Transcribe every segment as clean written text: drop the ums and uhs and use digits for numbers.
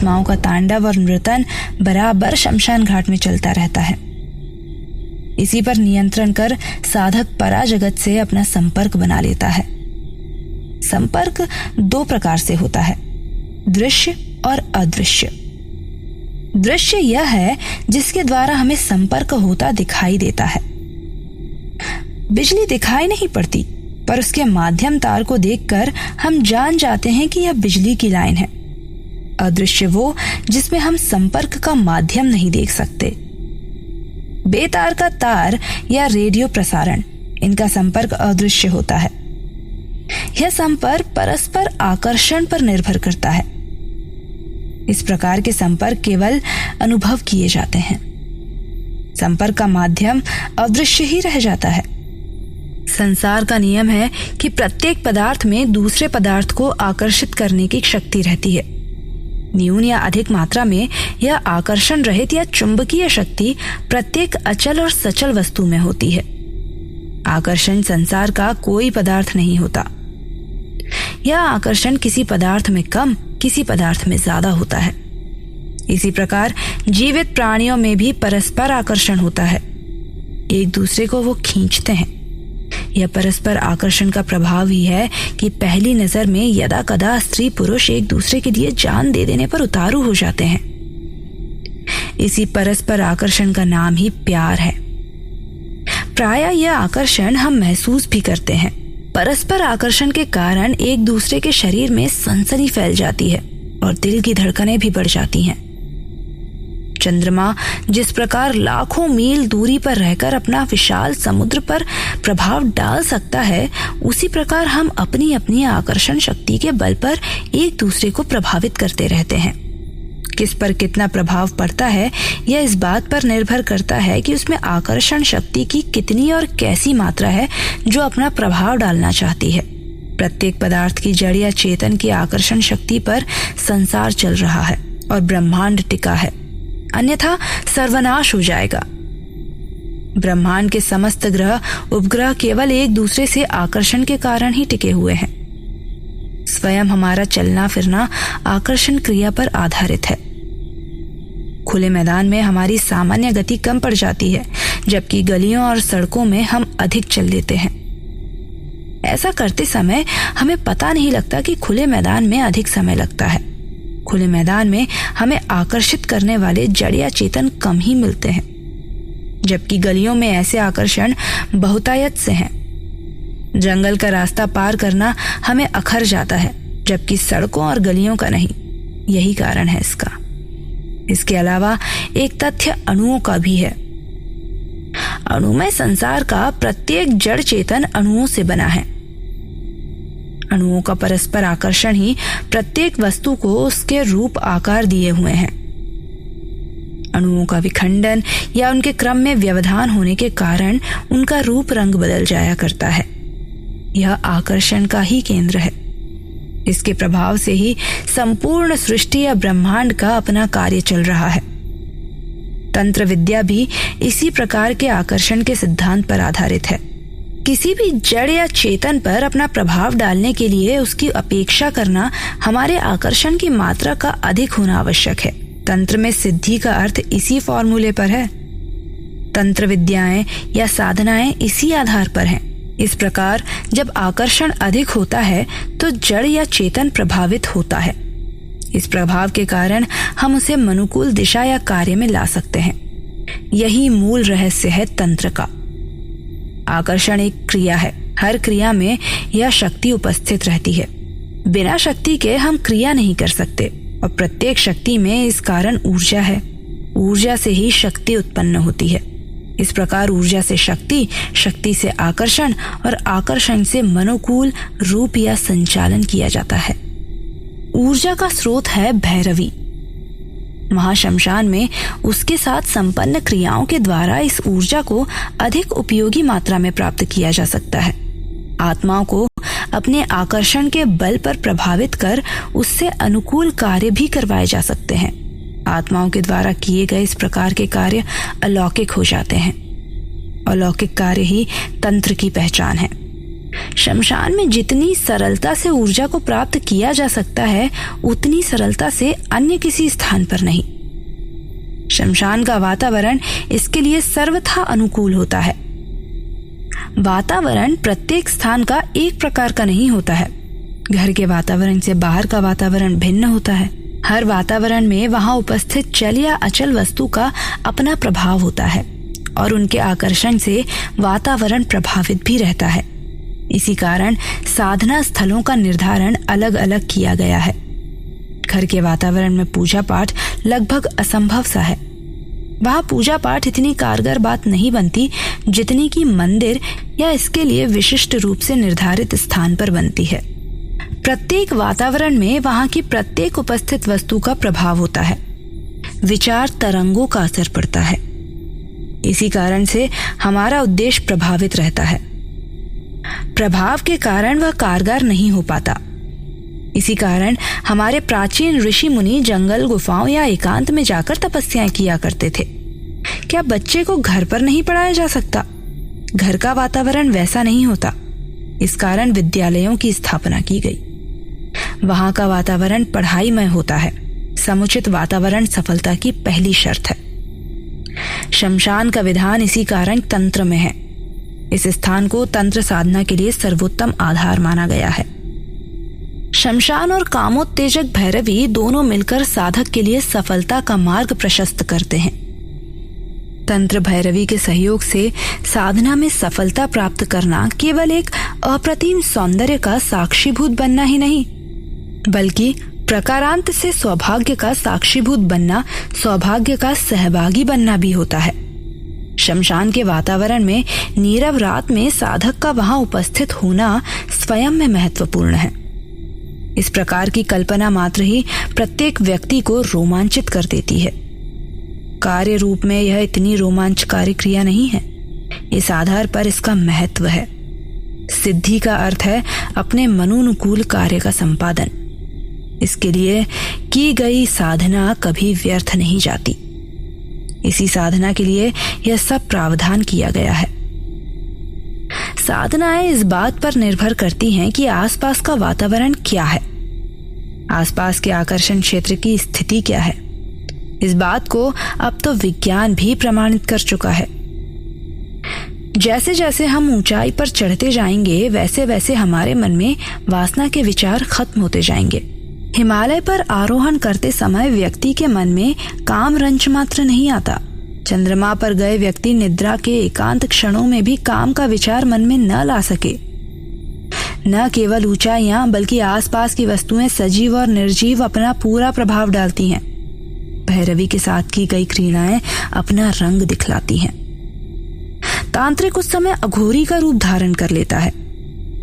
आत्माओं का तांडव और नृतन बराबर शमशान घाट में चलता रहता है। इसी पर नियंत्रण कर साधक पराजगत से अपना संपर्क बना लेता है। संपर्क दो प्रकार से होता है, दृश्य और अदृश्य। दृश्य यह है जिसके द्वारा हमें संपर्क होता दिखाई देता है। बिजली दिखाई नहीं पड़ती, पर उसके माध्यम तार को देखकर हम जान जाते हैं कि यह बिजली की लाइन है। अदृश्य वो जिसमें हम संपर्क का माध्यम नहीं देख सकते। बेतार का तार या रेडियो प्रसारण, इनका संपर्क अदृश्य होता है। यह संपर्क परस्पर आकर्षण पर निर्भर करता है। इस प्रकार के संपर्क केवल अनुभव किए जाते हैं। संपर्क का माध्यम अदृश्य ही रह जाता है। संसार का नियम है कि प्रत्येक पदार्थ में दूसरे पदार्थ को आकर्षित करने की शक्ति रहती है। न्यून या अधिक मात्रा में यह आकर्षण रहित या चुंबकीय शक्ति प्रत्येक अचल और सचल वस्तु में होती है। आकर्षण संसार का कोई पदार्थ नहीं होता। यह आकर्षण किसी पदार्थ में कम, किसी पदार्थ में ज्यादा होता है। इसी प्रकार जीवित प्राणियों में भी परस्पर आकर्षण होता है। एक दूसरे को वो खींचते हैं। यह परस्पर आकर्षण का प्रभाव ही है कि पहली नजर में यदा कदा स्त्री पुरुष एक दूसरे के लिए जान दे देने पर उतारू हो जाते हैं। इसी परस्पर आकर्षण का नाम ही प्यार है। प्रायः यह आकर्षण हम महसूस भी करते हैं। परस्पर आकर्षण के कारण एक दूसरे के शरीर में सनसनी फैल जाती है और दिल की धड़कनें भी बढ़ जाती हैं। चंद्रमा जिस प्रकार लाखों मील दूरी पर रहकर अपना विशाल समुद्र पर प्रभाव डाल सकता है, उसी प्रकार हम अपनी अपनी आकर्षण शक्ति के बल पर एक दूसरे को प्रभावित करते रहते हैं। किस पर कितना प्रभाव पड़ता है यह इस बात पर निर्भर करता है कि उसमें आकर्षण शक्ति की कितनी और कैसी मात्रा है जो अपना प्रभाव डालना चाहती है। प्रत्येक पदार्थ की जड़ या चेतन की आकर्षण शक्ति पर संसार चल रहा है और ब्रह्मांड टिका है, अन्यथा सर्वनाश हो जाएगा। ब्रह्मांड के समस्त ग्रह उपग्रह केवल एक दूसरे से आकर्षण के कारण ही टिके हुए हैं। स्वयं हमारा चलना फिरना आकर्षण क्रिया पर आधारित है। खुले मैदान में हमारी सामान्य गति कम पड़ जाती है, जबकि गलियों और सड़कों में हम अधिक चल लेते हैं। ऐसा करते समय हमें पता नहीं लगता कि खुले मैदान में अधिक समय लगता है। खुले मैदान में हमें आकर्षित करने वाले जड़ या चेतन कम ही मिलते हैं, जबकि गलियों में ऐसे आकर्षण बहुतायत से हैं। जंगल का रास्ता पार करना हमें अखर जाता है, जबकि सड़कों और गलियों का नहीं। यही कारण है इसका। इसके अलावा एक तथ्य अणुओं का भी है। अणुमय संसार का प्रत्येक जड़ चेतन अणुओं से बना है। अणुओं का परस्पर आकर्षण ही प्रत्येक वस्तु को उसके रूप आकार दिए हुए हैं। अणुओं का विखंडन या उनके क्रम में व्यवधान होने के कारण उनका रूप रंग बदल जाया करता है। यह आकर्षण का ही केंद्र है। इसके प्रभाव से ही संपूर्ण सृष्टि या ब्रह्मांड का अपना कार्य चल रहा है। तंत्र विद्या भी इसी प्रकार के आकर्षण के सिद्धांत पर आधारित है। किसी भी जड़ या चेतन पर अपना प्रभाव डालने के लिए उसकी अपेक्षा करना हमारे आकर्षण की मात्रा का अधिक होना आवश्यक है। तंत्र में सिद्धि का अर्थ इसी फॉर्मूले पर है। तंत्र विद्याएं या साधनाएं इसी आधार पर हैं। इस प्रकार जब आकर्षण अधिक होता है तो जड़ या चेतन प्रभावित होता है। इस प्रभाव के कारण हम उसे अनुकूल दिशा या कार्य में ला सकते हैं। यही मूल रहस्य है तंत्र का। आकर्षण एक क्रिया है। हर क्रिया में यह शक्ति उपस्थित रहती है। बिना शक्ति के हम क्रिया नहीं कर सकते और प्रत्येक शक्ति में इस कारण ऊर्जा है। ऊर्जा से ही शक्ति उत्पन्न होती है। इस प्रकार ऊर्जा से शक्ति, शक्ति से आकर्षण और आकर्षण से मनोकूल रूप या संचालन किया जाता है। ऊर्जा का स्रोत है भैरवी। महाशमशान में उसके साथ संपन्न क्रियाओं के द्वारा इस ऊर्जा को अधिक उपयोगी मात्रा में प्राप्त किया जा सकता है। आत्माओं को अपने आकर्षण के बल पर प्रभावित कर उससे अनुकूल कार्य भी करवाए जा सकते हैं। आत्माओं के द्वारा किए गए इस प्रकार के कार्य अलौकिक हो जाते हैं। अलौकिक कार्य ही तंत्र की पहचान है। शमशान में जितनी सरलता से ऊर्जा को प्राप्त किया जा सकता है, उतनी सरलता से अन्य किसी स्थान पर नहीं। शमशान का वातावरण इसके लिए सर्वथा अनुकूल होता है। वातावरण प्रत्येक स्थान का एक प्रकार का नहीं होता है। घर के वातावरण से बाहर का वातावरण भिन्न होता है। हर वातावरण में वहां उपस्थित चल या अचल वस्तु का अपना प्रभाव होता है और उनके आकर्षण से वातावरण प्रभावित भी रहता है। इसी कारण साधना स्थलों का निर्धारण अलग अलग किया गया है। घर के वातावरण में पूजा पाठ लगभग असंभव सा है। वहां पूजा पाठ इतनी कारगर बात नहीं बनती जितनी कि मंदिर या इसके लिए विशिष्ट रूप से निर्धारित स्थान पर बनती है। प्रत्येक वातावरण में वहां की प्रत्येक उपस्थित वस्तु का प्रभाव होता है। विचार तरंगों का असर पड़ता है। इसी कारण से हमारा उद्देश्य प्रभावित रहता है। प्रभाव के कारण वह कारगर नहीं हो पाता। इसी कारण हमारे प्राचीन ऋषि मुनि जंगल, गुफाओं या एकांत में जाकर तपस्याएं किया करते थे। क्या बच्चे को घर पर नहीं पढ़ाया जा सकता? घर का वातावरण वैसा नहीं होता। इस कारण विद्यालयों की स्थापना की गई। वहां का वातावरण पढ़ाईमय होता है। समुचित वातावरण सफलता की पहली शर्त है। शमशान का विधान इसी कारण तंत्र में है। इस स्थान को तंत्र साधना के लिए सर्वोत्तम आधार माना गया है। शमशान और कामोत्तेजक भैरवी दोनों मिलकर साधक के लिए सफलता का मार्ग प्रशस्त करते हैं। तंत्र भैरवी के सहयोग से साधना में सफलता प्राप्त करना केवल एक अप्रतिम सौंदर्य का साक्षीभूत बनना ही नहीं, बल्कि प्रकारांत से सौभाग्य का साक्षीभूत बनना, सौभाग्य का सहभागी बनना भी होता है। शमशान के वातावरण में नीरव रात में साधक का वहां उपस्थित होना स्वयं में महत्वपूर्ण है। इस प्रकार की कल्पना मात्र ही प्रत्येक व्यक्ति को रोमांचित कर देती है। कार्य रूप में यह इतनी रोमांचकारी क्रिया नहीं है। इस आधार पर इसका महत्व है। सिद्धि का अर्थ है अपने मनोनुकूल कार्य का संपादन। इसके लिए की गई साधना कभी व्यर्थ नहीं जाती। इसी साधना के लिए यह सब प्रावधान किया गया है। साधनाएं इस बात पर निर्भर करती हैं कि आसपास का वातावरण क्या है, आसपास के आकर्षण क्षेत्र की स्थिति क्या है। इस बात को अब तो विज्ञान भी प्रमाणित कर चुका है। जैसे जैसे हम ऊंचाई पर चढ़ते जाएंगे, वैसे वैसे हमारे मन में वासना के विचार खत्म होते जाएंगे। हिमालय पर आरोहण करते समय व्यक्ति के मन में काम रंच मात्र नहीं आता। चंद्रमा पर गए व्यक्ति निद्रा के एकांत क्षणों में भी काम का विचार मन में न ला सके। न केवल ऊंचाइयां बल्कि आसपास की वस्तुएं सजीव और निर्जीव अपना पूरा प्रभाव डालती हैं। भैरवी के साथ की गई क्रीड़ाएं अपना रंग दिखलाती हैं। तांत्रिक उस समय अघोरी का रूप धारण कर लेता है।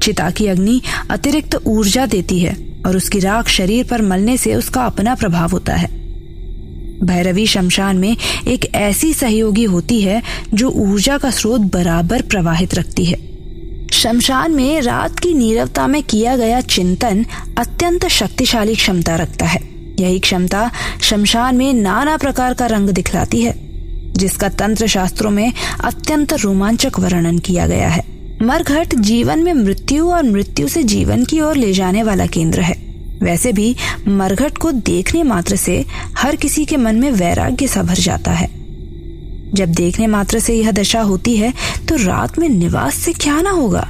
चिता की अग्नि अतिरिक्त ऊर्जा देती है और उसकी राख शरीर पर मलने से उसका अपना प्रभाव होता है। भैरवी शमशान में एक ऐसी सहयोगी होती है जो ऊर्जा का स्रोत बराबर प्रवाहित रखती है। शमशान में रात की नीरवता में किया गया चिंतन अत्यंत शक्तिशाली क्षमता रखता है। यही क्षमता शमशान में नाना प्रकार का रंग दिखलाती है, जिसका तंत्र शास्त्रों में अत्यंत रोमांचक वर्णन किया गया है। मरघट जीवन में मृत्यु और मृत्यु से जीवन की ओर ले जाने वाला केंद्र है। वैसे भी मरघट को देखने मात्र से हर किसी के मन में वैराग्य सा भर जाता है। जब देखने मात्र से यह दशा होती है तो रात में निवास से क्या ना होगा,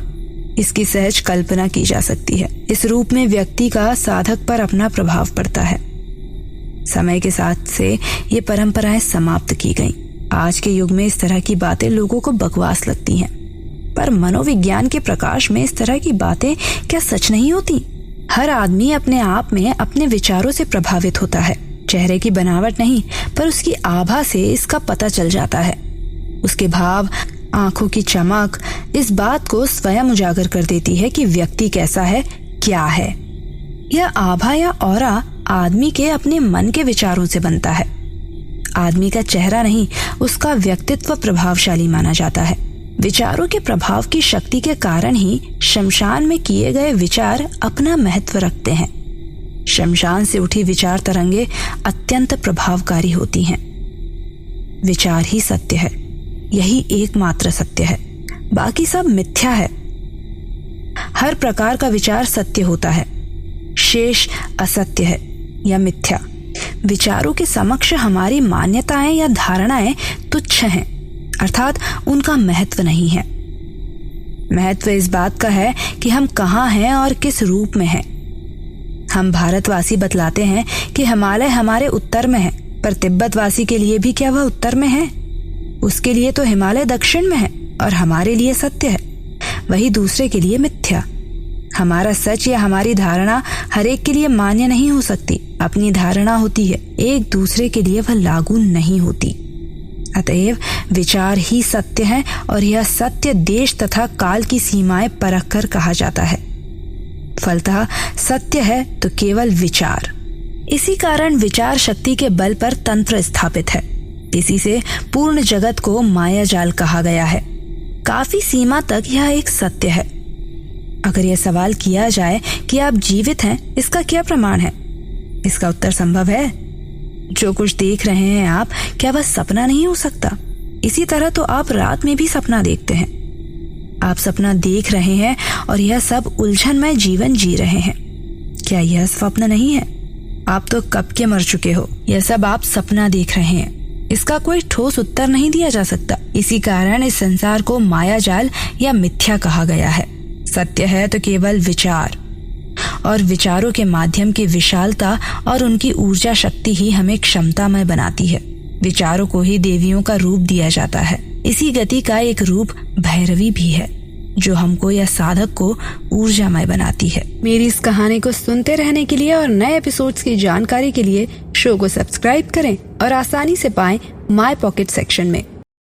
इसकी सहज कल्पना की जा सकती है। इस रूप में व्यक्ति का साधक पर अपना प्रभाव पड़ता है। समय के साथ से ये परंपराएं समाप्त की गईं। आज के युग में इस तरह की बातें लोगों को बकवास लगती हैं, पर मनोविज्ञान के प्रकाश में इस तरह की बातें क्या सच नहीं होती? हर आदमी अपने आप में अपने विचारों से प्रभावित होता है। चेहरे की बनावट नहीं, पर उसकी आभा से इसका पता चल जाता है। उसके भाव, आंखों की चमक इस बात को स्वयं उजागर कर देती है कि व्यक्ति कैसा है, क्या है। यह आभा या ऑरा आदमी के अपने मन के विचारों से बनता है। आदमी का चेहरा नहीं, उसका व्यक्तित्व प्रभावशाली माना जाता है। विचारों के प्रभाव की शक्ति के कारण ही शमशान में किए गए विचार अपना महत्व रखते हैं। शमशान से उठी विचार तरंगे अत्यंत प्रभावकारी होती हैं। विचार ही सत्य है, यही एकमात्र सत्य है, बाकी सब मिथ्या है। हर प्रकार का विचार सत्य होता है, शेष असत्य है या मिथ्या। विचारों के समक्ष हमारी मान्यताएं या धारणाएं तुच्छ हैं, अर्थात उनका महत्व नहीं है। महत्व इस बात का है कि हम कहाँ हैं और किस रूप में हैं। हम भारतवासी बतलाते हैं कि हिमालय हमारे उत्तर में है, पर तिब्बतवासी के लिए भी क्या वह उत्तर में है? उसके लिए तो हिमालय दक्षिण में है और हमारे लिए सत्य है, वही दूसरे के लिए मिथ्या। हमारा सच या हमारी धारणा हर एक के लिए मान्य नहीं हो सकती। अपनी धारणा होती है, एक दूसरे के लिए वह लागू नहीं होती। अतएव विचार ही सत्य है और यह सत्य देश तथा काल की सीमाएं परखकर कहा जाता है। फलतः सत्य है तो केवल विचार। इसी कारण विचार शक्ति के बल पर तंत्र स्थापित है। इसी से पूर्ण जगत को माया जाल कहा गया है। काफी सीमा तक यह एक सत्य है। अगर यह सवाल किया जाए कि आप जीवित हैं, इसका क्या प्रमाण है? इसका उत्तर संभव है। जो कुछ देख रहे हैं आप, क्या वह सपना नहीं हो सकता? इसी तरह तो आप रात में भी सपना देखते हैं। आप सपना देख रहे हैं और यह सब उलझनमय जीवन जी रहे हैं। क्या यह स्वप्न नहीं है? आप तो कब के मर चुके हो। यह सब आप सपना देख रहे हैं। इसका कोई ठोस उत्तर नहीं दिया जा सकता। इसी कारण इस संसार को मायाजाल या मिथ्या कहा गया है। सत्य है तो केवल विचार, और विचारों के माध्यम की विशालता और उनकी ऊर्जा शक्ति ही हमें क्षमतामय बनाती है। विचारों को ही देवियों का रूप दिया जाता है। इसी गति का एक रूप भैरवी भी है, जो हमको या साधक को ऊर्जामय बनाती है। मेरी इस कहानी को सुनते रहने के लिए और नए एपिसोड्स की जानकारी के लिए शो को सब्सक्राइब करें और आसानी से पाएं माय पॉकेट सेक्शन में।